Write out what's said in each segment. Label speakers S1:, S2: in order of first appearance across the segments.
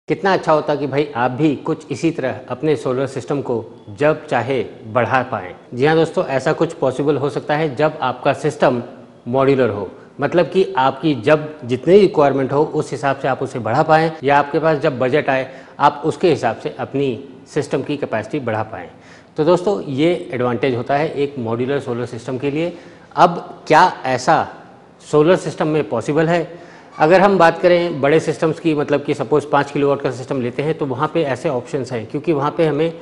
S1: कितना अच्छा होता कि भाई आप भी कुछ इसी तरह अपने सोलर सिस्टम को जब चाहे बढ़ा पाएँ। जी हाँ दोस्तों, ऐसा कुछ पॉसिबल हो सकता है जब आपका सिस्टम मॉड्यूलर हो, मतलब कि आपकी जब जितनी रिक्वायरमेंट हो उस हिसाब से आप उसे बढ़ा पाएँ, या आपके पास जब बजट आए आप उसके हिसाब से अपनी सिस्टम की कैपेसिटी बढ़ा पाएँ। तो दोस्तों ये एडवांटेज होता है एक मॉड्यूलर सोलर सिस्टम के लिए। अब क्या ऐसा सोलर सिस्टम में पॉसिबल है? अगर हम बात करें बड़े सिस्टम्स की, मतलब कि सपोज़ 5 किलोवाट का सिस्टम लेते हैं, तो वहाँ पे ऐसे ऑप्शंस हैं, क्योंकि वहाँ पे हमें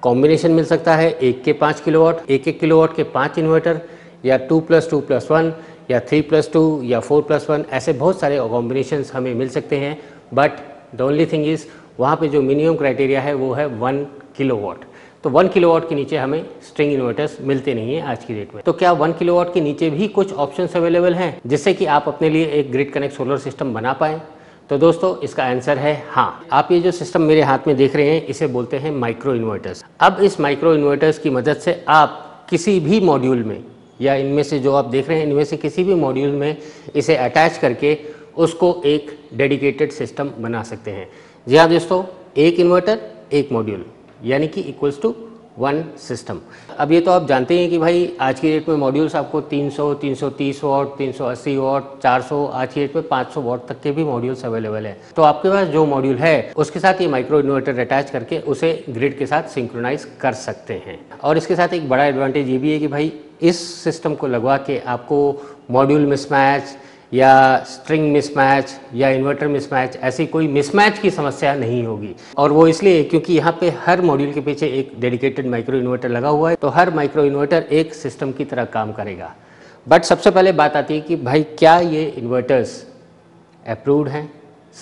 S1: कॉम्बिनेशन मिल सकता है 1 के 5 किलोवाट, 1-1 किलोवाट के 5 इन्वर्टर, या 2+2+1, या 3+2, या 4+1, ऐसे बहुत सारे कॉम्बिनेशंस हमें मिल सकते हैं। But the only thing is वहाँ पे जो मिनिमम क्राइटेरिया है वो है 1 किलोवाट। तो 1 किलोवाट के नीचे हमें स्ट्रिंग इन्वर्टर्स मिलते नहीं हैं आज की डेट में। तो क्या 1 किलोवाट के नीचे भी कुछ ऑप्शंस अवेलेबल हैं जिससे कि आप अपने लिए एक ग्रिड कनेक्ट सोलर सिस्टम बना पाएँ? तो दोस्तों इसका आंसर है हाँ। आप ये जो सिस्टम मेरे हाथ में देख रहे हैं इसे बोलते हैं माइक्रो इन्वर्टर्स। अब इस माइक्रो इन्वर्टर्स की मदद से आप किसी भी मॉड्यूल में, या इनमें से जो आप देख रहे हैं इनमें से किसी भी मॉड्यूल में इसे अटैच करके उसको एक डेडिकेटेड सिस्टम बना सकते हैं। जी हाँ दोस्तों, एक इन्वर्टर एक मॉड्यूल, यानी कि इक्वल्स टू 1 सिस्टम। अब ये तो आप जानते हैं कि भाई आज की डेट में मॉड्यूल्स आपको 300, 330 वाट, 380 वाट, 400, आज की डेट में 500 वाट तक के भी मॉड्यूल्स अवेलेबल है। तो आपके पास जो मॉड्यूल है उसके साथ ये माइक्रो इन्वर्टर अटैच करके उसे ग्रिड के साथ सिंक्रोनाइज कर सकते हैं। और इसके साथ एक बड़ा एडवांटेज ये भी है कि भाई इस सिस्टम को लगवा के आपको मॉड्यूल मिसमैच या स्ट्रिंग मिसमैच या इन्वर्टर मिसमैच, ऐसी कोई मिसमैच की समस्या नहीं होगी। और वो इसलिए क्योंकि यहाँ पे हर मॉड्यूल के पीछे एक डेडिकेटेड माइक्रो इन्वर्टर लगा हुआ है, तो हर माइक्रो इन्वर्टर एक सिस्टम की तरह काम करेगा। बट सबसे पहले बात आती है कि भाई क्या ये इन्वर्टर्स अप्रूव्ड हैं,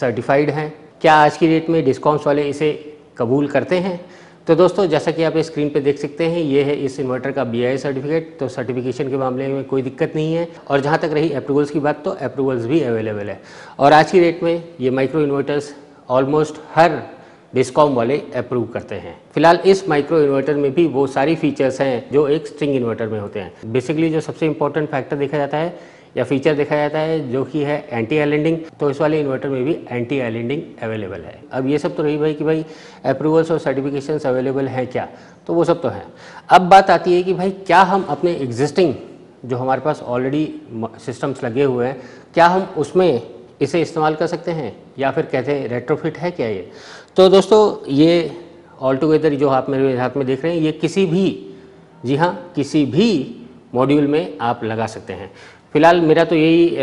S1: सर्टिफाइड हैं? क्या आज की डेट में डिस्कॉम्स वाले इसे कबूल करते हैं? तो दोस्तों जैसा कि आप स्क्रीन पे देख सकते हैं ये है इस इन्वर्टर का BIS सर्टिफिकेट। तो सर्टिफिकेशन के मामले में कोई दिक्कत नहीं है। और जहाँ तक रही अप्रूवल्स की बात, तो अप्रूवल्स भी अवेलेबल है। और आज की डेट में ये माइक्रो इन्वर्टर्स ऑलमोस्ट हर डिस्कॉम वाले अप्रूव करते हैं। फिलहाल इस माइक्रो इन्वर्टर में भी वो सारी फीचर्स हैं जो एक स्ट्रिंग इन्वर्टर में होते हैं। बेसिकली जो सबसे इंपॉर्टेंट फैक्टर देखा जाता है या फीचर देखा जाता है जो कि है एंटी आइलैंडिंग, तो इस वाले इन्वर्टर में भी एंटी आइलैंडिंग अवेलेबल है। अब ये सब तो रही भाई कि भाई अप्रूवल्स और सर्टिफिकेशंस अवेलेबल हैं क्या, तो वो सब तो हैं। अब बात आती है कि भाई क्या हम अपने एग्जिस्टिंग जो हमारे पास ऑलरेडी सिस्टम्स लगे हुए हैं, क्या हम उसमें इसे इस्तेमाल कर सकते हैं, या फिर कहते हैं रेट्रोफिट है क्या ये? तो दोस्तों ये ऑल टुगेदर जो आप मेरे हाथ में देख रहे हैं ये किसी भी, जी हाँ, किसी भी मॉड्यूल में आप लगा सकते हैं। फिलहाल मेरा तो यही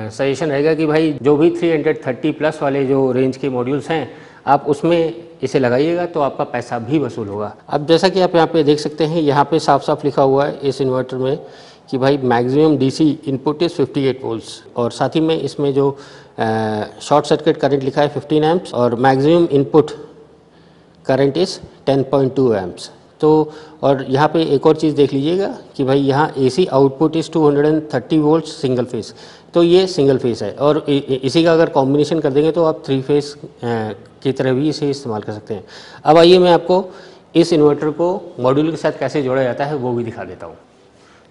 S1: सजेशन रहेगा कि भाई जो भी 330 प्लस वाले जो रेंज के मॉड्यूल्स हैं आप उसमें इसे लगाइएगा, तो आपका पैसा भी वसूल होगा। अब जैसा कि आप यहाँ पे देख सकते हैं, यहाँ पे साफ साफ लिखा हुआ है इस इन्वर्टर में कि भाई maximum DC input is 58 volts, और साथ ही में इसमें जो शॉर्ट सर्किट करंट लिखा है 15 एम्प्स, और maximum input current is 10.2 amps. तो और यहाँ पे एक और चीज़ देख लीजिएगा कि भाई यहाँ AC output is 230 volts single phase, तो ये सिंगल फेस है। और इसी का अगर कॉम्बिनेशन कर देंगे तो आप 3 फेस की तरह भी इसे इस्तेमाल कर सकते हैं। अब आइए मैं आपको इस इन्वर्टर को मॉड्यूल के साथ कैसे जोड़ा जाता है वो भी दिखा देता हूँ।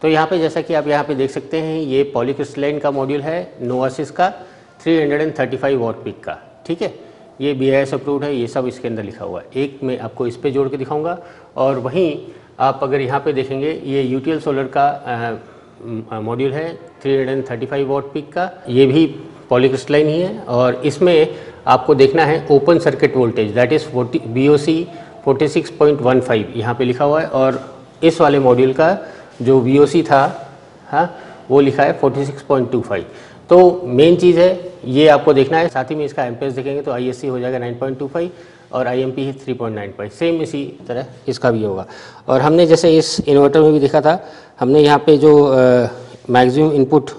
S1: तो यहाँ पे जैसा कि आप यहाँ पे देख सकते हैं ये पॉलीक्रिस्टलाइन का मॉड्यूल है, नोवासिस का 335 वॉट पीक का, ठीक है। ये BIS अप्रूव्ड है, ये सब इसके अंदर लिखा हुआ है। एक मैं आपको इस पे जोड़ के दिखाऊंगा। और वहीं आप अगर यहाँ पे देखेंगे ये UTL सोलर का मॉड्यूल है 335 वॉट पीक का, ये भी पॉलीक्रिस्टलाइन ही है। और इसमें आपको देखना है open circuit voltage, that is VOC 46.15 यहाँ पे लिखा हुआ है। और इस वाले मॉड्यूल का जो VOC था, हाँ, वो लिखा है 46.25। तो मेन चीज़ है ये आपको देखना है। साथ ही में इसका एम्पेयर्स देखेंगे तो ISC हो जाएगा 9.25 और IMP ही 3.95। सेम इसी तरह इसका भी होगा। और हमने जैसे इस इन्वर्टर में भी देखा था, हमने यहाँ पे जो मैक्सिमम इनपुट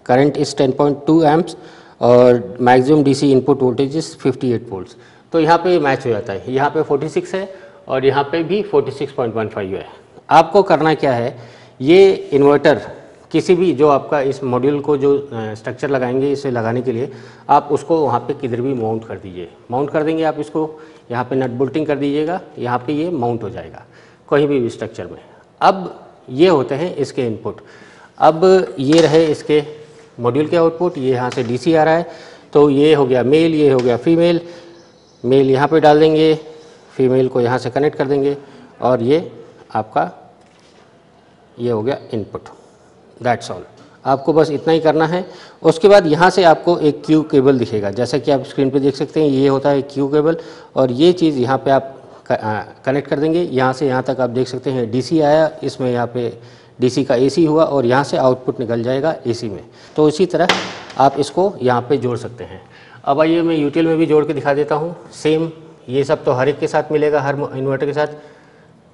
S1: करंट इस 10.2 एम्प्स और मैक्सिमम DC इनपुट वोल्टेज इस 58 वोल्ट्स, तो यहाँ पे मैच हो जाता है। यहाँ पे 46 है और यहाँ पे भी 46.15 है। आपको करना क्या है, ये इन्वर्टर किसी भी जो आपका इस मॉड्यूल को जो स्ट्रक्चर लगाएंगे इसे लगाने के लिए, आप उसको वहाँ पे किधर भी माउंट कर दीजिए। माउंट कर देंगे आप इसको, यहाँ पे नट बोल्टिंग कर दीजिएगा, यहाँ पे ये माउंट हो जाएगा कहीं भी स्ट्रक्चर में। अब ये होते हैं इसके इनपुट। अब ये रहे इसके मॉड्यूल के आउटपुट, ये यहाँ से DC आ रहा है, तो ये हो गया मेल, ये हो गया फीमेल। मेल यहाँ पे डाल देंगे, फीमेल को यहाँ से कनेक्ट कर देंगे और ये आपका ये हो गया इनपुट। दैट्स ऑल, आपको बस इतना ही करना है। उसके बाद यहाँ से आपको एक क्यू केबल दिखेगा, जैसा कि आप स्क्रीन पे देख सकते हैं, ये होता है क्यू केबल और ये चीज़ यहाँ पे आप कनेक्ट कर देंगे। यहाँ से यहाँ तक आप देख सकते हैं डीसी आया, इसमें यहाँ पे डीसी का एसी हुआ और यहाँ से आउटपुट निकल जाएगा एसी में। तो इसी तरह आप इसको यहाँ पे जोड़ सकते हैं। अब आइए मैं यूटीएल में भी जोड़ के दिखा देता हूँ। सेम ये सब तो हर एक के साथ मिलेगा, हर इन्वर्टर के साथ।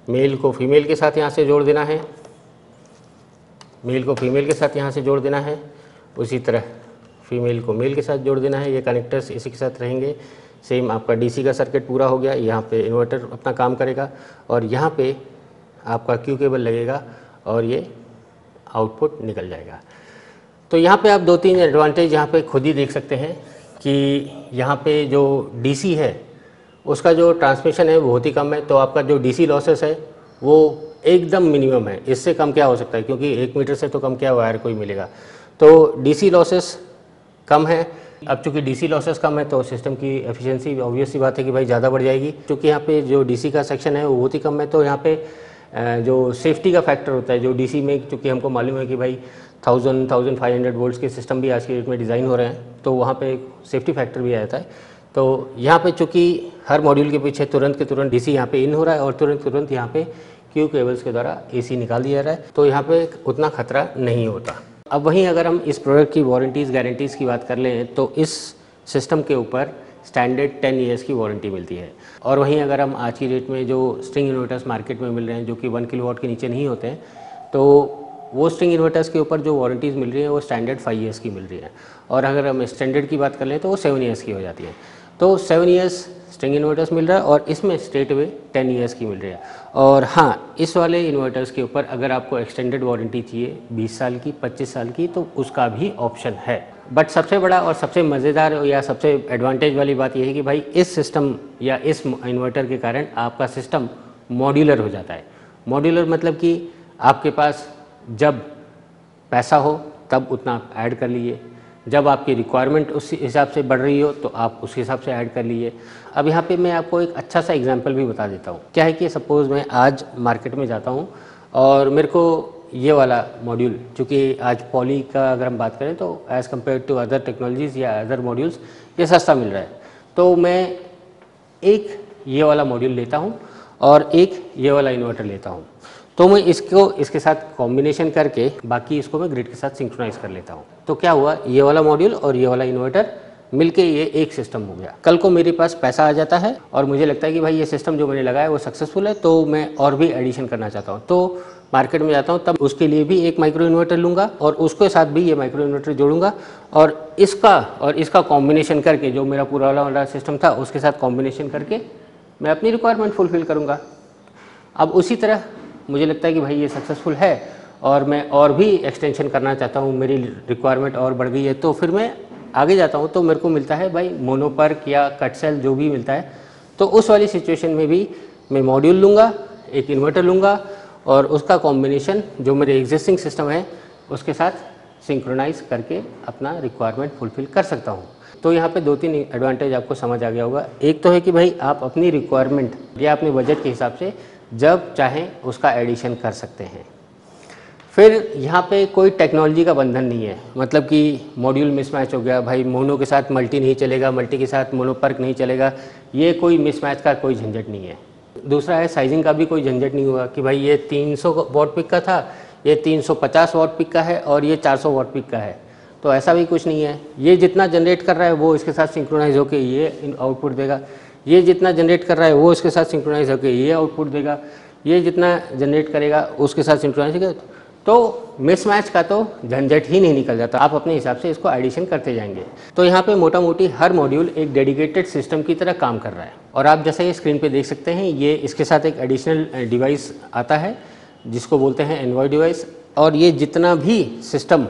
S1: मेल को फीमेल के साथ यहाँ से जोड़ देना है, मेल को फीमेल के साथ यहाँ से जोड़ देना है, उसी तरह फीमेल को मेल के साथ जोड़ देना है। ये कनेक्टर्स इसी के साथ रहेंगे। सेम आपका डीसी का सर्किट पूरा हो गया। यहाँ पे इन्वर्टर अपना काम करेगा और यहाँ पे आपका क्यू केबल लगेगा और ये आउटपुट निकल जाएगा। तो यहाँ पे आप 2-3 एडवांटेज यहाँ पे खुद ही देख सकते हैं कि यहाँ पे जो डीसी है उसका जो ट्रांसमिशन है बहुत ही कम है, तो आपका जो डीसी लॉसेस है वो एकदम मिनिमम है। इससे कम क्या हो सकता है, क्योंकि 1 मीटर से तो कम क्या वायर कोई मिलेगा। तो डीसी लॉसेस कम है। अब चूंकि डीसी लॉसेस कम है तो सिस्टम की एफिशिएंसी ऑब्वियस सी बात है कि भाई ज़्यादा बढ़ जाएगी। क्योंकि यहाँ पे जो डीसी का सेक्शन है वो बहुत ही कम है, तो यहाँ पे जो सेफ्टी का फैक्टर होता है जो डीसी में, चूँकि हमको मालूम है कि भाई 1500 वोल्ट्स के सिस्टम भी आज की डेट में डिज़ाइन हो रहे हैं, तो वहाँ पे सेफ्टी फैक्टर भी आ जाता है। तो यहाँ पे चूँकि हर मॉड्यूल के पीछे तुरंत के तुरंत डीसी यहाँ पे इन हो रहा है और तुरंत यहाँ पे क्यू केबल्स के द्वारा एसी निकाल दिया जा रहा है, तो यहाँ पे उतना खतरा नहीं होता। अब वहीं अगर हम इस प्रोडक्ट की वारंटीज़ गारंटीज़ की बात कर लें तो इस सिस्टम के ऊपर स्टैंडर्ड 10 ईयर्स की वारंटी मिलती है। और वहीं अगर हम आज की डेट में जो स्ट्रिंग इन्वर्टर्स मार्केट में मिल रहे हैं जो कि 1 किलोवाट के नीचे नहीं होते हैं, तो वो स्ट्रिंग इन्वर्टर्स के ऊपर जो वारंटीज़ मिल रही हैं वो स्टैंडर्ड 5 ईयर्स की मिल रही है। और अगर हम स्टैंडर्ड की बात कर लें तो वो 7 ईयर्स की हो जाती है। तो 7 ईयर्स स्ट्रिंग इन्वर्टर्स मिल रहा है और इसमें स्ट्रेट वे 10 ईयर्स की मिल रही है। और हाँ, इस वाले इन्वर्टर्स के ऊपर अगर आपको एक्सटेंडेड वारंटी चाहिए 20 साल की, 25 साल की, तो उसका भी ऑप्शन है। बट सबसे बड़ा और सबसे मज़ेदार या सबसे एडवांटेज वाली बात यह है कि भाई इस सिस्टम या इस इन्वर्टर के कारण आपका सिस्टम मॉड्यूलर हो जाता है। मॉड्यूलर मतलब कि आपके पास जब पैसा हो तब उतना आप ऐड कर लीजिए, जब आपकी रिक्वायरमेंट उस हिसाब से बढ़ रही हो तो आप उस हिसाब से ऐड कर लीजिए। अब यहाँ पे मैं आपको एक अच्छा सा एग्जांपल भी बता देता हूँ। क्या है कि सपोज़ मैं आज मार्केट में जाता हूँ और मेरे को ये वाला मॉड्यूल, चूँकि आज पॉली का अगर हम बात करें तो as compare to other technologies या अदर मॉड्यूल्स ये सस्ता मिल रहा है, तो मैं एक ये वाला मॉड्यूल लेता हूँ और एक ये वाला इन्वर्टर लेता हूँ। तो मैं इसको इसके साथ कॉम्बिनेशन करके बाकी इसको मैं ग्रिड के साथ सिंक्रोनाइज कर लेता हूँ। तो क्या हुआ, ये वाला मॉड्यूल और ये वाला इन्वर्टर मिलके ये एक सिस्टम हो गया। कल को मेरे पास पैसा आ जाता है और मुझे लगता है कि भाई ये सिस्टम जो मैंने लगाया वो सक्सेसफुल है, तो मैं और भी एडिशन करना चाहता हूँ, तो मार्केट में जाता हूँ, तब उसके लिए भी एक माइक्रो इन्वर्टर लूँगा और उसके साथ भी ये माइक्रो इन्वर्टर जोड़ूंगा और इसका कॉम्बिनेशन करके जो मेरा पूरा वाला सिस्टम था उसके साथ कॉम्बिनेशन करके मैं अपनी रिक्वायरमेंट फुलफिल करूँगा। अब उसी तरह मुझे लगता है कि भाई ये सक्सेसफुल है और मैं और भी एक्सटेंशन करना चाहता हूँ, मेरी रिक्वायरमेंट और बढ़ गई है, तो फिर मैं आगे जाता हूँ, तो मेरे को मिलता है भाई मोनोपर्क या कट सेल जो भी मिलता है। तो उस वाली सिचुएशन में भी मैं मॉड्यूल लूँगा, एक इन्वर्टर लूँगा और उसका कॉम्बिनेशन जो मेरे एग्जिस्टिंग सिस्टम है उसके साथ सिंक्रोनाइज करके अपना रिक्वायरमेंट फुलफिल कर सकता हूँ। तो यहाँ पे 2-3 एडवांटेज आपको समझ आ गया होगा। एक तो है कि भाई आप अपनी रिक्वायरमेंट या अपने बजट के हिसाब से जब चाहें उसका एडिशन कर सकते हैं। फिर यहाँ पे कोई टेक्नोलॉजी का बंधन नहीं है, मतलब कि मॉड्यूल मिसमैच हो गया, भाई मोनो के साथ मल्टी नहीं चलेगा, मल्टी के साथ मोनोपर्क नहीं चलेगा, ये कोई मिसमैच का कोई झंझट नहीं है। दूसरा है साइजिंग का भी कोई झंझट नहीं हुआ कि भाई ये 300 वॉट पिक का था, ये 350 वॉट पिक का है और ये 400 वॉट पिक का है, तो ऐसा भी कुछ नहीं है। ये जितना जनरेट कर रहा है वो इसके साथ सिंक्रोनाइज होकर ये आउटपुट देगा, ये जितना जनरेट कर रहा है वो इसके साथ सिंक्रोनाइज होकर ये आउटपुट देगा, ये जितना जनरेट करेगा उसके साथ सिंक्रोनाइज होगा। तो मिसमैच का तो झंझट ही नहीं निकल जाता, आप अपने हिसाब से इसको एडिशन करते जाएंगे। तो यहाँ पे मोटा मोटी हर मॉड्यूल एक डेडिकेटेड सिस्टम की तरह काम कर रहा है। और आप जैसा ये स्क्रीन पे देख सकते हैं, ये इसके साथ एक एडिशनल डिवाइस आता है जिसको बोलते हैं एनवॉय डिवाइस। और ये जितना भी सिस्टम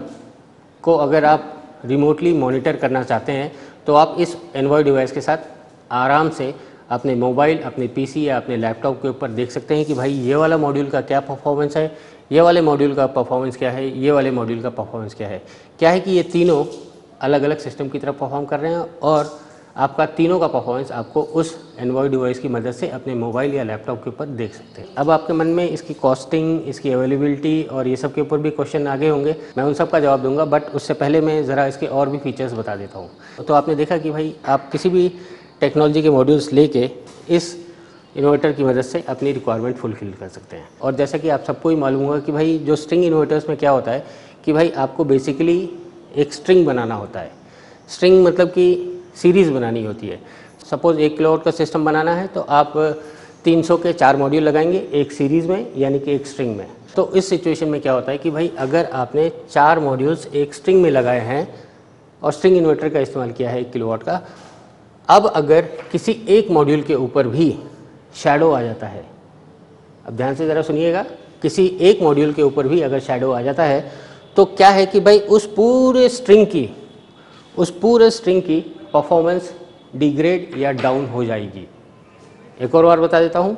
S1: को अगर आप रिमोटली मॉनिटर करना चाहते हैं तो आप इस एनवॉय डिवाइस के साथ आराम से अपने मोबाइल, अपने पीसी या अपने लैपटॉप के ऊपर देख सकते हैं कि भाई ये वाला मॉड्यूल का क्या परफॉर्मेंस है, ये वाले मॉड्यूल का परफॉर्मेंस क्या है, ये वाले मॉड्यूल का परफॉर्मेंस क्या है। क्या है कि ये तीनों अलग अलग सिस्टम की तरफ परफॉर्म कर रहे हैं और आपका तीनों का परफॉर्मेंस आपको उस एंड्रॉयड डिवाइस की मदद से अपने मोबाइल या लैपटॉप के ऊपर देख सकते हैं। अब आपके मन में इसकी कॉस्टिंग, इसकी अवेलेबिलिटी और ये सब के ऊपर भी क्वेश्चन आगे होंगे, मैं उन सब का जवाब दूंगा, बट उससे पहले मैं ज़रा इसके और भी फीचर्स बता देता हूँ। तो आपने देखा कि भाई आप किसी भी टेक्नोलॉजी के मॉड्यूल्स लेके इस इन्वर्टर की मदद से अपनी रिक्वायरमेंट फुलफिल कर सकते हैं। और जैसा कि आप सबको ही मालूम होगा कि भाई जो स्ट्रिंग इन्वर्टर्स में क्या होता है कि भाई आपको बेसिकली एक स्ट्रिंग बनाना होता है। स्ट्रिंग मतलब कि सीरीज़ बनानी होती है। सपोज़ 1 किलोवाट का सिस्टम बनाना है तो आप 300 के 4 मॉड्यूल लगाएंगे एक सीरीज़ में, यानी कि एक स्ट्रिंग में। तो इस सिचुएशन में क्या होता है कि भाई अगर आपने 4 मॉड्यूल्स एक स्ट्रिंग में लगाए हैं और स्ट्रिंग इन्वर्टर का इस्तेमाल किया है 1 किलोवाट का, अब अगर किसी एक मॉड्यूल के ऊपर भी शैडो आ जाता है, अब ध्यान से ज़रा सुनिएगा, किसी एक मॉड्यूल के ऊपर भी अगर शैडो आ जाता है तो क्या है कि भाई उस पूरे स्ट्रिंग की परफॉर्मेंस डिग्रेड या डाउन हो जाएगी। एक और बार बता देता हूँ,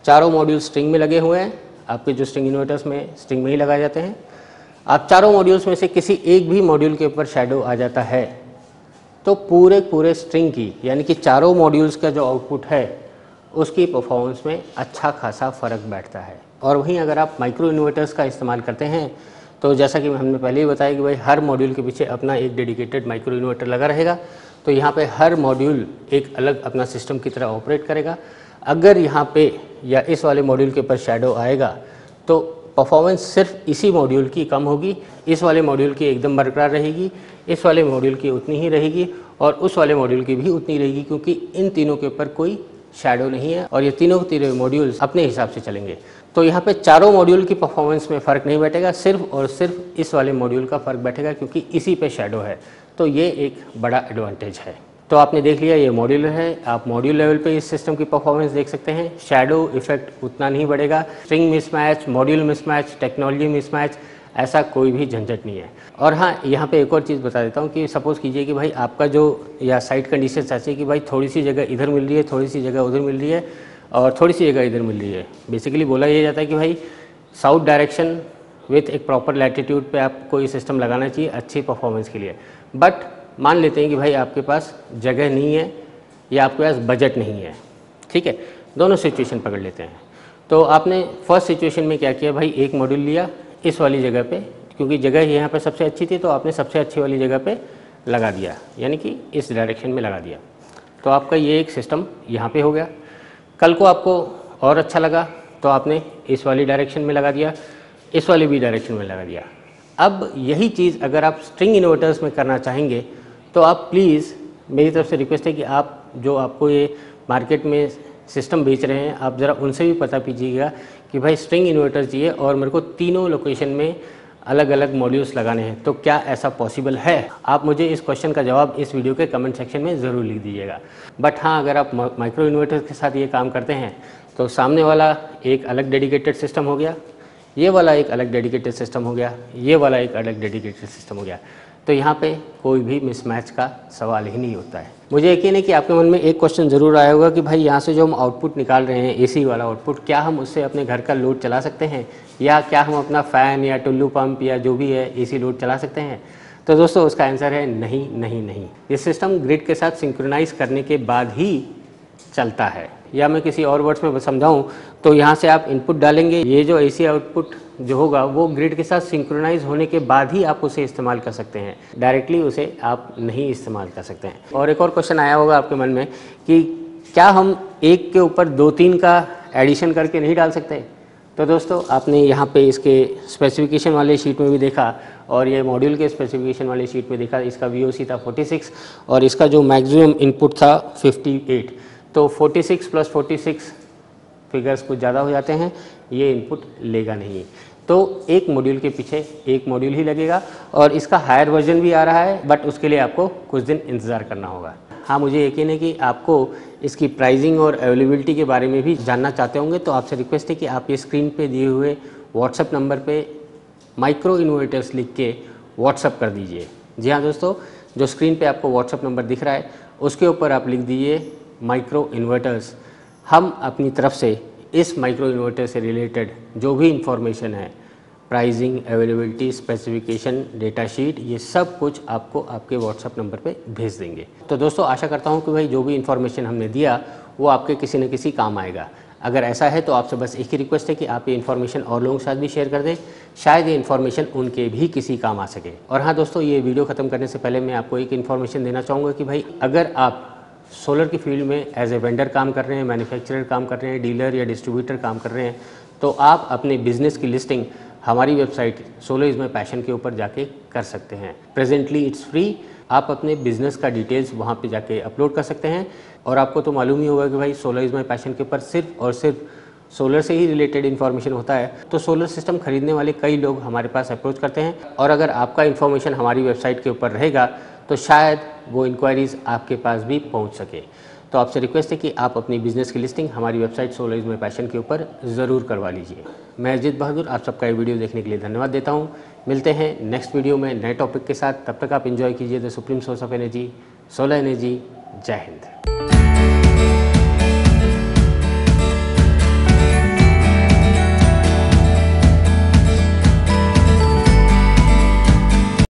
S1: चारों मॉड्यूल स्ट्रिंग में लगे हुए हैं, आपके जो स्ट्रिंग इन्वर्टर्स में स्ट्रिंग में ही लगाए जाते हैं। आप चारों मॉड्यूल्स में से किसी एक भी मॉड्यूल के ऊपर शैडो आ जाता है तो पूरे स्ट्रिंग की, यानी कि चारों मॉड्यूल्स का जो आउटपुट है उसकी परफॉर्मेंस में अच्छा खासा फ़र्क बैठता है। और वहीं अगर आप माइक्रो इन्वर्टर्स का इस्तेमाल करते हैं तो जैसा कि हमने पहले ही बताया कि भाई हर मॉड्यूल के पीछे अपना एक डेडिकेटेड माइक्रो इन्वर्टर लगा रहेगा, तो यहाँ पे हर मॉड्यूल एक अलग अपना सिस्टम की तरह ऑपरेट करेगा। अगर यहाँ पे या इस वाले मॉड्यूल के ऊपर शैडो आएगा तो परफॉर्मेंस सिर्फ इसी मॉड्यूल की कम होगी, इस वाले मॉड्यूल की एकदम बरकरार रहेगी, इस वाले मॉड्यूल की उतनी ही रहेगी और उस वाले मॉड्यूल की भी उतनी रहेगी, क्योंकि इन तीनों के ऊपर कोई शैडो नहीं है और ये तीनों मॉड्यूल्स अपने हिसाब से चलेंगे। तो यहाँ पे चारों मॉड्यूल की परफॉर्मेंस में फ़र्क नहीं बैठेगा, सिर्फ और सिर्फ इस वाले मॉड्यूल का फ़र्क बैठेगा क्योंकि इसी पे शैडो है। तो ये एक बड़ा एडवांटेज है। तो आपने देख लिया ये मॉड्यूलर है, आप मॉड्यूल लेवल पे इस सिस्टम की परफॉर्मेंस देख सकते हैं। शैडो इफेक्ट उतना नहीं बढ़ेगा, string mismatch, module mismatch, technology mismatch, ऐसा कोई भी झंझट नहीं है। और हाँ, यहाँ पे एक और चीज़ बता देता हूँ कि सपोज़ कीजिए कि भाई आपका जो या साइट कंडीशन ऐसी कि भाई थोड़ी सी जगह इधर मिल रही है, थोड़ी सी जगह उधर मिल रही है और थोड़ी सी जगह इधर मिल रही है। बेसिकली बोला ये जाता है कि भाई साउथ डायरेक्शन विथ एक प्रॉपर लैटिट्यूड पे आपको ये सिस्टम लगाना चाहिए अच्छी परफॉर्मेंस के लिए। बट मान लेते हैं कि भाई आपके पास जगह नहीं है या आपके पास बजट नहीं है, ठीक है, दोनों सिचुएशन पकड़ लेते हैं। तो आपने फर्स्ट सिचुएशन में क्या किया, भाई एक मॉड्यूल लिया इस वाली जगह पे, क्योंकि जगह यहाँ पे सबसे अच्छी थी तो आपने सबसे अच्छी वाली जगह पे लगा दिया, यानी कि इस डायरेक्शन में लगा दिया। तो आपका ये एक सिस्टम यहाँ पे हो गया। कल को आपको और अच्छा लगा तो आपने इस वाली डायरेक्शन में लगा दिया, इस वाली भी डायरेक्शन में लगा दिया। अब यही चीज़ अगर आप स्ट्रिंग इन्वर्टर्स में करना चाहेंगे तो आप प्लीज़, मेरी तरफ से रिक्वेस्ट है कि आप जो आपको ये मार्केट में सिस्टम बेच रहे हैं आप ज़रा उनसे भी पता कीजिएगा कि भाई स्ट्रिंग इन्वर्टर चाहिए और मेरे को तीनों लोकेशन में अलग अलग मॉड्यूल्स लगाने हैं, तो क्या ऐसा पॉसिबल है? आप मुझे इस क्वेश्चन का जवाब इस वीडियो के कमेंट सेक्शन में ज़रूर लिख दीजिएगा। बट हाँ, अगर आप माइक्रो इन्वर्टर के साथ ये काम करते हैं तो सामने वाला एक अलग डेडिकेटेड सिस्टम हो गया, ये वाला एक अलग डेडिकेटेड सिस्टम हो गया, ये वाला एक अलग डेडिकेटेड सिस्टम हो गया। तो यहाँ पे कोई भी मिसमैच का सवाल ही नहीं होता है। मुझे यकीन है कि आपके मन में एक क्वेश्चन ज़रूर आया होगा कि भाई यहाँ से जो हम आउटपुट निकाल रहे हैं एसी वाला आउटपुट, क्या हम उससे अपने घर का लोड चला सकते हैं या क्या हम अपना फ़ैन या टुल्लू पंप या जो भी है एसी लोड चला सकते हैं? तो दोस्तों उसका आंसर है नहीं नहीं नहीं। ये सिस्टम ग्रिड के साथ सिंक्रोनाइज़ करने के बाद ही चलता है, या मैं किसी और वर्ड्स में समझाऊं तो यहाँ से आप इनपुट डालेंगे, ये जो एसी आउटपुट जो होगा वो ग्रिड के साथ सिंक्रोनाइज होने के बाद ही आप उसे इस्तेमाल कर सकते हैं, डायरेक्टली उसे आप नहीं इस्तेमाल कर सकते हैं। और एक और क्वेश्चन आया होगा आपके मन में कि क्या हम एक के ऊपर 2-3 का एडिशन करके नहीं डाल सकते? तो दोस्तों आपने यहाँ पे इसके स्पेसिफिकेशन वाले शीट में भी देखा और ये मॉड्यूल के स्पेसिफिकेशन वाले शीट में देखा, इसका VOC था 46 और इसका जो मैक्सिमम इनपुट था 58। तो 46 + 46 फिगर्स कुछ ज़्यादा हो जाते हैं, ये इनपुट लेगा नहीं। तो एक मॉड्यूल के पीछे एक मॉड्यूल ही लगेगा और इसका हायर वर्जन भी आ रहा है, बट उसके लिए आपको कुछ दिन इंतज़ार करना होगा। हाँ, मुझे यकीन है कि आपको इसकी प्राइसिंग और अवेलेबिलिटी के बारे में भी जानना चाहते होंगे, तो आपसे रिक्वेस्ट है कि आप ये स्क्रीन पे दिए हुए व्हाट्सएप नंबर पे माइक्रो इन्वर्टर्स लिख के व्हाट्सएप कर दीजिए। जी हाँ दोस्तों, जो स्क्रीन पे आपको व्हाट्सएप नंबर दिख रहा है उसके ऊपर आप लिख दीजिए माइक्रो इन्वर्टर्स। हम अपनी तरफ से इस माइक्रो इन्वर्टर से रिलेटेड जो भी इंफॉर्मेशन है pricing, availability, specification, data sheet, ये सब कुछ आपको आपके व्हाट्सएप नंबर पे भेज देंगे। तो दोस्तों आशा करता हूँ कि भाई जो भी इन्फॉर्मेशन हमने दिया वो आपके किसी न किसी काम आएगा। अगर ऐसा है तो आपसे बस एक ही रिक्वेस्ट है कि आप ये इन्फॉर्मेशन और लोगों के साथ भी शेयर कर दें, शायद ये इन्फॉर्मेशन उनके भी किसी काम आ सके। और हाँ दोस्तों, ये वीडियो ख़त्म करने से पहले मैं आपको एक इन्फॉर्मेशन देना चाहूँगा कि भाई अगर आप सोलर की फील्ड में एज ए वेंडर काम कर रहे हैं, मैन्युफैक्चरर काम कर रहे हैं, डीलर या डिस्ट्रीब्यूटर काम कर रहे हैं, तो आप अपने बिजनेस की लिस्टिंग हमारी website solar is my passion के ऊपर जाके कर सकते हैं। Presently it's free. आप अपने बिजनेस का डिटेल्स वहाँ पे जाके अपलोड कर सकते हैं। और आपको तो मालूम ही होगा कि भाई सोलर इज़ माई पैशन के ऊपर सिर्फ और सिर्फ सोलर से ही रिलेटेड इन्फॉर्मेशन होता है। तो सोलर सिस्टम खरीदने वाले कई लोग हमारे पास अप्रोच करते हैं, और अगर आपका इन्फॉर्मेशन हमारी वेबसाइट के ऊपर रहेगा तो शायद वो इंक्वायरीज़ आपके पास भी पहुंच सके। तो आपसे रिक्वेस्ट है कि आप अपनी बिजनेस की लिस्टिंग हमारी website solar is my passion के ऊपर ज़रूर करवा लीजिए। मैं अजित बहादुर आप सबका ये वीडियो देखने के लिए धन्यवाद देता हूँ। मिलते हैं नेक्स्ट वीडियो में नए टॉपिक के साथ। तब तक आप एंजॉय कीजिए the supreme source of energy, solar energy. जय हिंद।